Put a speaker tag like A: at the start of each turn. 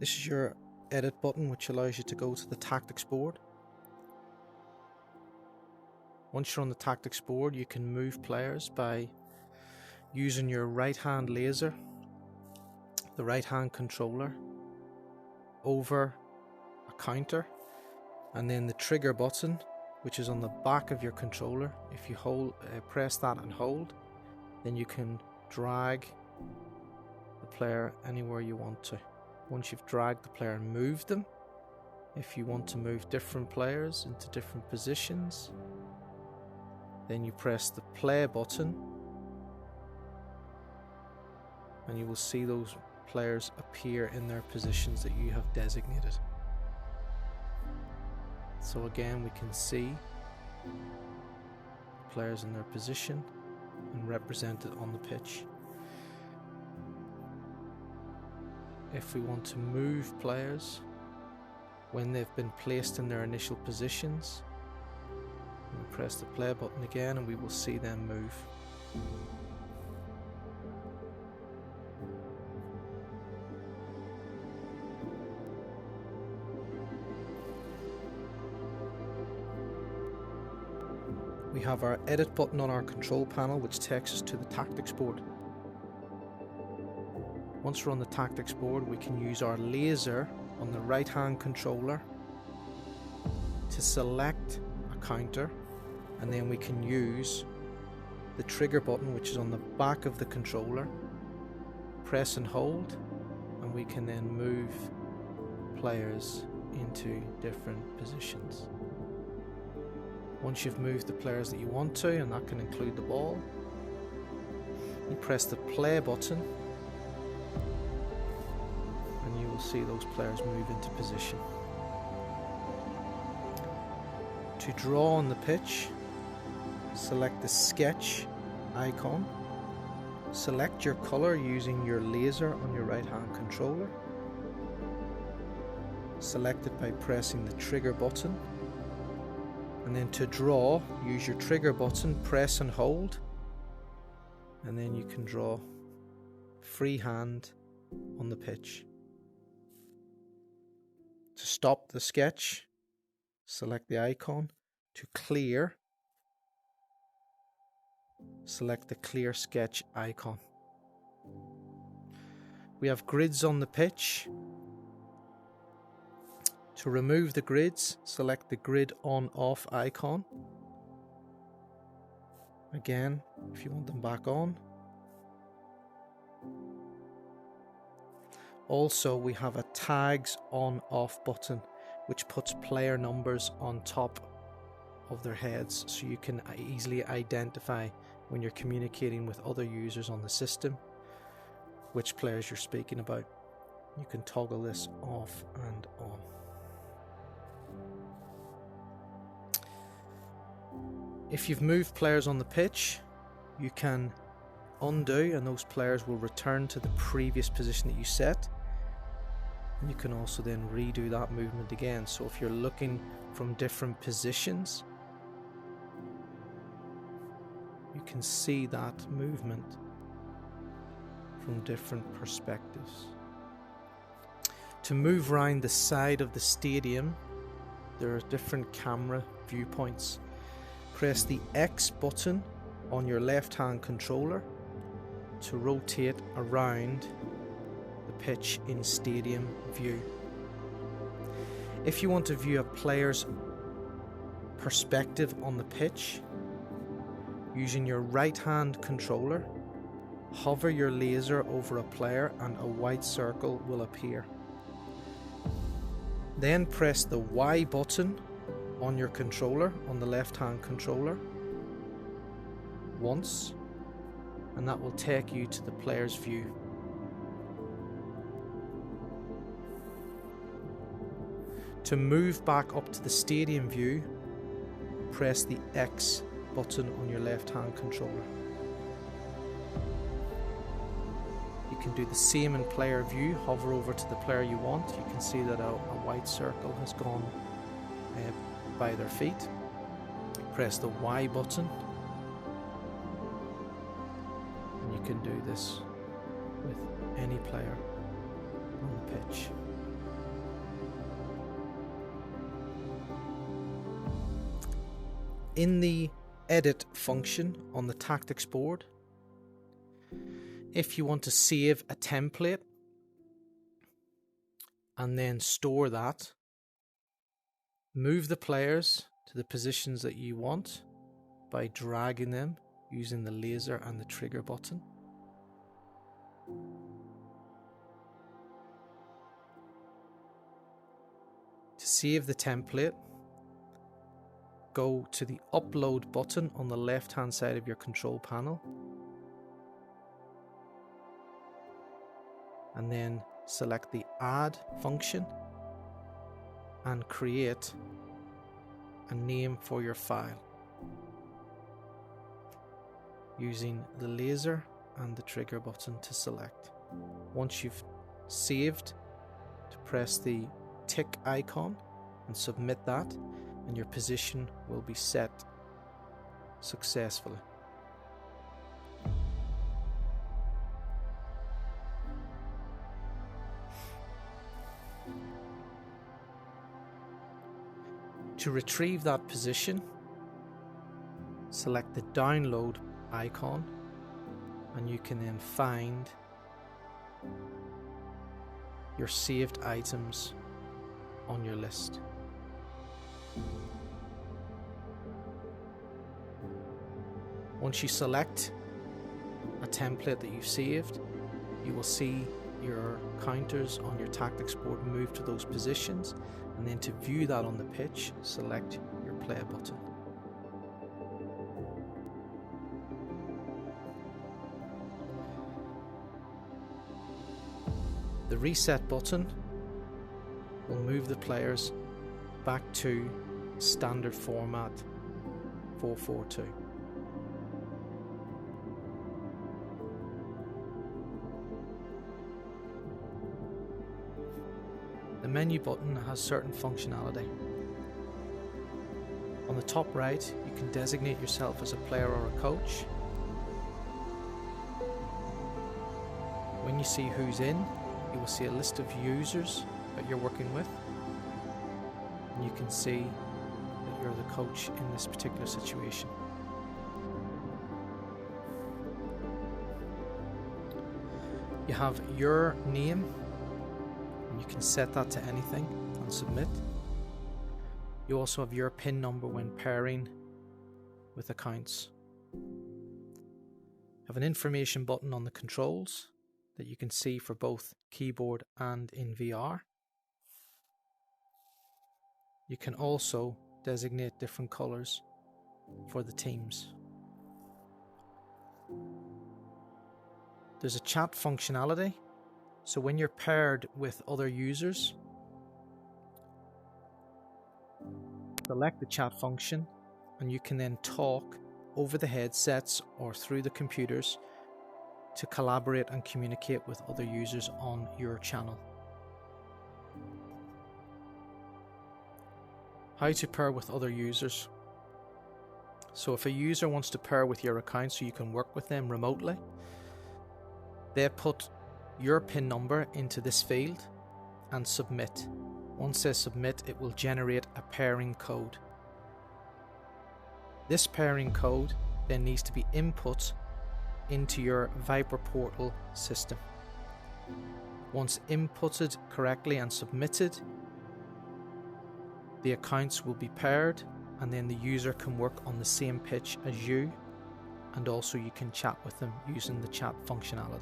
A: This is your edit button, which allows you to go to the tactics board. Once you're on the tactics board, you can move players by using your right hand laser, the right hand controller, over a counter, and then the trigger button, which is on the back of your controller. If you press that and hold, then you can drag the player anywhere you want to. Once you've dragged the player and moved them, if you want to move different players into different positions, then you press the play button and you will see those players appear in their positions that you have designated. So again, we can see players in their position and represented on the pitch. If we want to move players when they've been placed in their initial positions, we press the play button again and we will see them move. We have our edit button on our control panel, which takes us to the tactics board. Once we're on the tactics board, we can use our laser on the right hand controller to select a counter, and then we can use the trigger button, which is on the back of the controller, press and hold, and we can then move players into different positions. Once you've moved the players that you want to, and that can include the ball, you press the play button and you will see those players move into position. To draw on the pitch, select the sketch icon, select your colour using your laser on your right hand controller, select it by pressing the trigger button, and then to draw, use your trigger button, press and hold, and then you can draw freehand on the pitch. To stop the sketch, select the icon. To clear, select the clear sketch icon. We have grids on the pitch. To remove the grids, select the grid on/off icon. Again, if you want them back on. Also, we have a tags on/off button, which puts player numbers on top of their heads, so you can easily identify when you're communicating with other users on the system which players you're speaking about. You can toggle this off and on. If you've moved players on the pitch, you can undo and those players will return to the previous position that you set. And you can also then redo that movement again. So if you're looking from different positions, you can see that movement from different perspectives. To move around the side of the stadium, there are different camera viewpoints. Press the X button on your left hand controller to rotate around the pitch in stadium view. If you want to view a player's perspective on the pitch, using your right hand controller, hover your laser over a player and a white circle will appear. Then press the Y button on your controller, on the left hand controller, once, and that will take you to the player's view. To move back up to the stadium view, press the X button on your left hand controller. You can do the same in player view, hover over to the player you want. You can see that a white circle has gone by their feet. Press the Y button and you can do this with any player on the pitch. In the edit function on the tactics board, if you want to save a template and then store that, move the players to the positions that you want by dragging them using the laser and the trigger button. To save the template, go to the upload button on the left hand side of your control panel and then select the add function and create a name for your file using the laser and the trigger button to select. Once you've saved, to press the tick icon and submit that, and your position will be set successfully. To retrieve that position, select the download icon and you can then find your saved items on your list. Once you select a template that you've saved, you will see your counters on your tactics board move to those positions, and then to view that on the pitch, select your play button. The reset button will move the players back to standard format 4-4-2. The menu button has certain functionality. On the top right, you can designate yourself as a player or a coach. When you see who's in, you will see a list of users that you're working with, and you can see that you're the coach in this particular situation. You have your name, and you can set that to anything and submit. You also have your PIN number when pairing with accounts. You have an information button on the controls that you can see for both keyboard and in VR. You can also designate different colors for the teams. There's a chat functionality, so when you're paired with other users, select the chat function and you can then talk over the headsets or through the computers to collaborate and communicate with other users on your channel. How to pair with other users. So if a user wants to pair with your account so you can work with them remotely, they put your PIN number into this field and submit. Once they submit, it will generate a pairing code. This pairing code then needs to be input into your ViPER portal system. Once inputted correctly and submitted, the accounts will be paired, and then the user can work on the same pitch as you, and also you can chat with them using the chat functionality.